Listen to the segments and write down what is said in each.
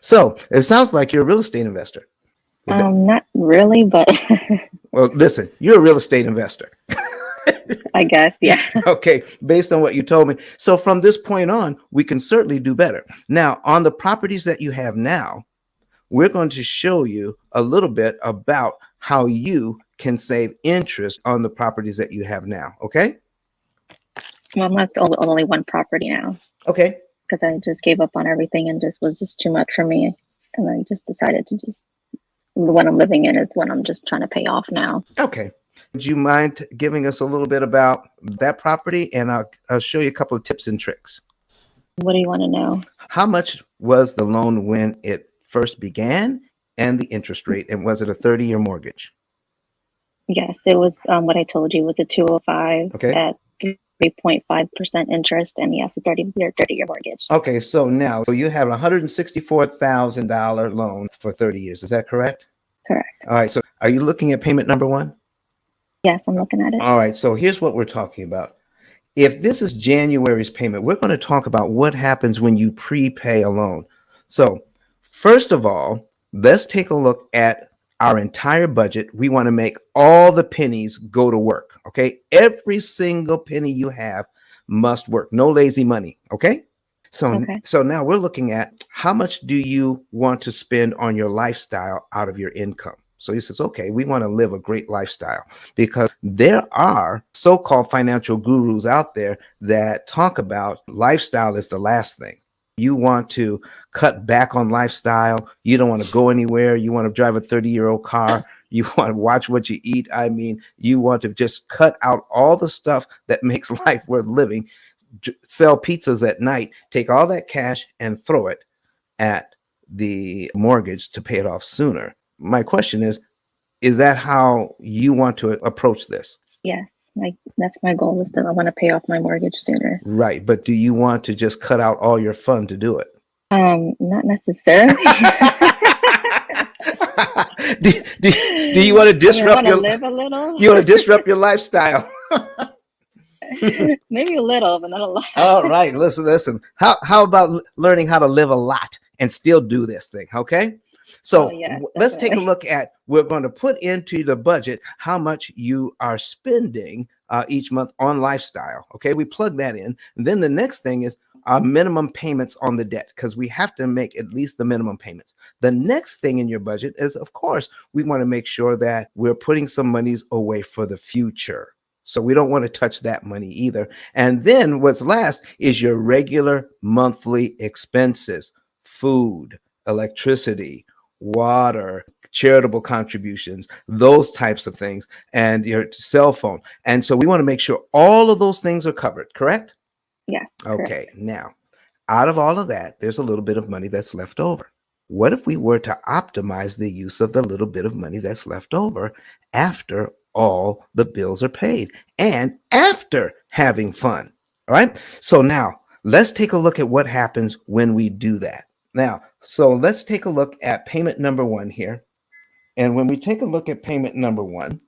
So it sounds like you're a real estate investor. Not really, but Well, listen, you're a real estate investor. I guess, yeah. Okay, based on what you told me. So from this point on, we can certainly do better. Now, on the properties that you have now, we're going to show you a little bit about how you can save interest on the properties that you have now. Okay. Well, I'm left with only one property now Okay. because I just gave up on everything and just was just too much for me. And I just decided to just, the one I'm living in is the one I'm just trying to pay off now. Okay. Would you mind giving us a little bit about that property? And I'll show you a couple of tips and tricks. What do you want to know? How much was the loan when it first began and the interest rate? And was it a 30-year mortgage? Yes, it was what I told you was a 205 Okay. at 3.5% interest, and yes, a 30-year mortgage. Okay, so now, so you have a $164,000 loan for 30 years. Is that correct? Correct. All right, so are you looking at payment number one? Yes, I'm looking at it. All right, so here's what we're talking about. If this is January's payment, we're going to talk about what happens when you prepay a loan. So first of all, let's take a look at our entire budget. We want to make all the pennies go to work, okay? Every single penny you have must work. No lazy money, okay? So now we're looking at how much do you want to spend on your lifestyle out of your income? So he says, okay, we want to live a great lifestyle, because there are so-called financial gurus out there that talk about lifestyle is the last thing. You want to cut back on lifestyle. You don't want to go anywhere. You want to drive a 30-year-old car. You want to watch what you eat. I mean, you want to just cut out all the stuff that makes life worth living. Sell pizzas at night, take all that cash and throw it at the mortgage to pay it off sooner. My question is that how you want to approach this? Yes, that's my goal, is that I want to pay off my mortgage sooner. Right, but do you want to just cut out all your fun to do it? Not necessarily. do you want to disrupt your live a little? You want to disrupt your lifestyle? Maybe a little, but not a lot. All right, listen. How about learning how to live a lot and still do this thing? Okay. So let's take a look at, we're going to put into the budget how much you are spending each month on lifestyle. Okay, we plug that in. And then the next thing is our minimum payments on the debt, because we have to make at least the minimum payments. The next thing in your budget is, of course, we want to make sure that we're putting some monies away for the future. So we don't want to touch that money either. And then what's last is your regular monthly expenses: food, electricity, water, charitable contributions, those types of things, and your cell phone. And so we want to make sure all of those things are covered, correct? Yes. Okay. Now, out of all of that, there's a little bit of money that's left over. What if we were to optimize the use of the little bit of money that's left over after all the bills are paid and after having fun? All right. So now let's take a look at what happens when we do that. Now, so let's take a look at payment number one here. And when we take a look at payment number one,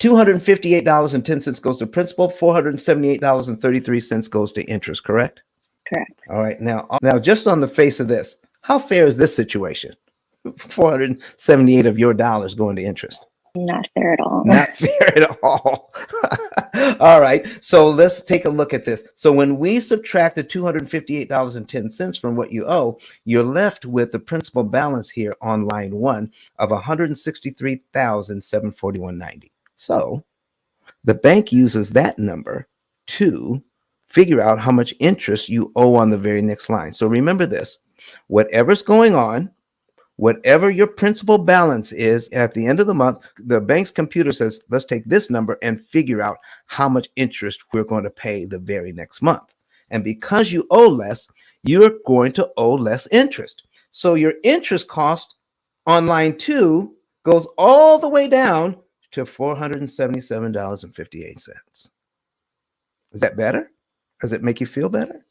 $258.10 goes to principal, $478.33 goes to interest, correct? Correct. All right. Now, just on the face of this, how fair is this situation? 478 of your dollars going to interest. Not fair at all. Not fair at all. All right. So let's take a look at this. So when we subtract the $258.10 from what you owe, you're left with the principal balance here on line one of $163,741.90. So the bank uses that number to figure out how much interest you owe on the very next line. So remember this: whatever's going on, whatever your principal balance is at the end of the month, the bank's computer says, let's take this number and figure out how much interest we're going to pay the very next month. And because you owe less, you're going to owe less interest. So your interest cost on line two goes all the way down to $477.58. Is that better? Does it make you feel better?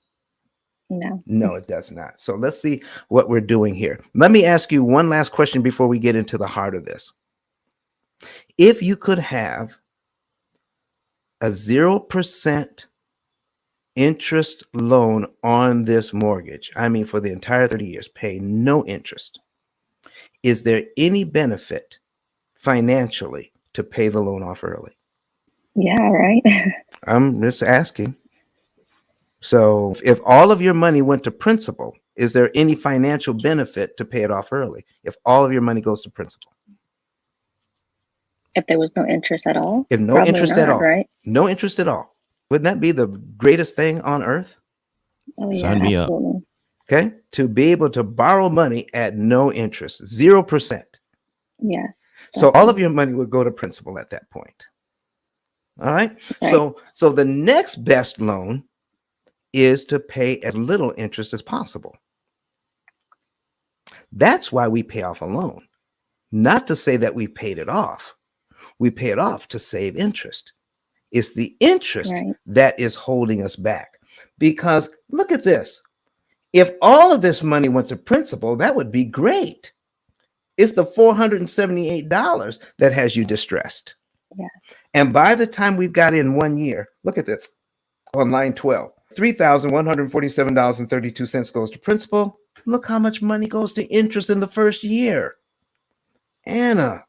No, it does not. So let's see what we're doing here. Let me ask you one last question before we get into the heart of this. If you could have a 0% interest loan on this mortgage, I mean for the entire 30 years, pay no interest, is there any benefit financially to pay the loan off early? Yeah, right. I'm just asking. So if all of your money went to principal, is there any financial benefit to pay it off early if all of your money goes to principal? If there was no interest at all? If no Probably interest not, at all, right? no interest at all, wouldn't that be the greatest thing on earth? Oh yeah, Sign me up. absolutely. Okay, to be able to borrow money at no interest, 0%. Yes. So all definitely. of your money would go to principal at that point. All right. Right. So the next best loan is to pay as little interest as possible. That's why we pay off a loan. Not to say that we paid it off. We pay it off to save interest. It's the interest Right. that is holding us back. Because look at this. If all of this money went to principal, that would be great. It's the $478 that has you distressed. Yeah. And by the time we've got in 1 year, look at this on line 12, $3,147.32 goes to principal. Look how much money goes to interest in the first year. Anna,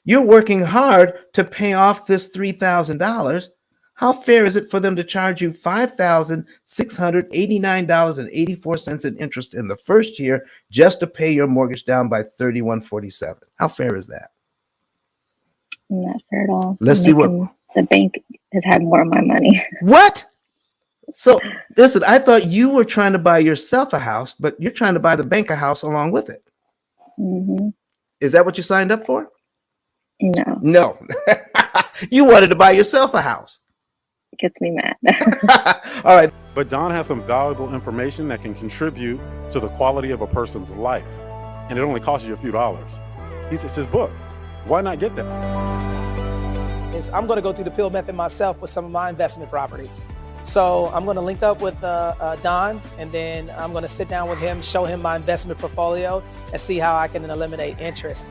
you're working hard to pay off this $3,000. How fair is it for them to charge you $5,689.84 in interest in the first year just to pay your mortgage down by $3,147? How fair is that? Not fair at all. Let's see what the bank has had more of my money. What? So listen, I thought you were trying to buy yourself a house, but you're trying to buy the bank a house along with it. Mm-hmm. Is that what you signed up for? No, No. You wanted to buy yourself a house. it gets me mad. All right. But Don has some valuable information that can contribute to the quality of a person's life. And it only costs you a few dollars. It's his book. Why not get that? I'm going to go through the P.I.L.L method myself with some of my investment properties. So I'm going to link up with Don, and then I'm going to sit down with him, show him my investment portfolio, and see how I can eliminate interest.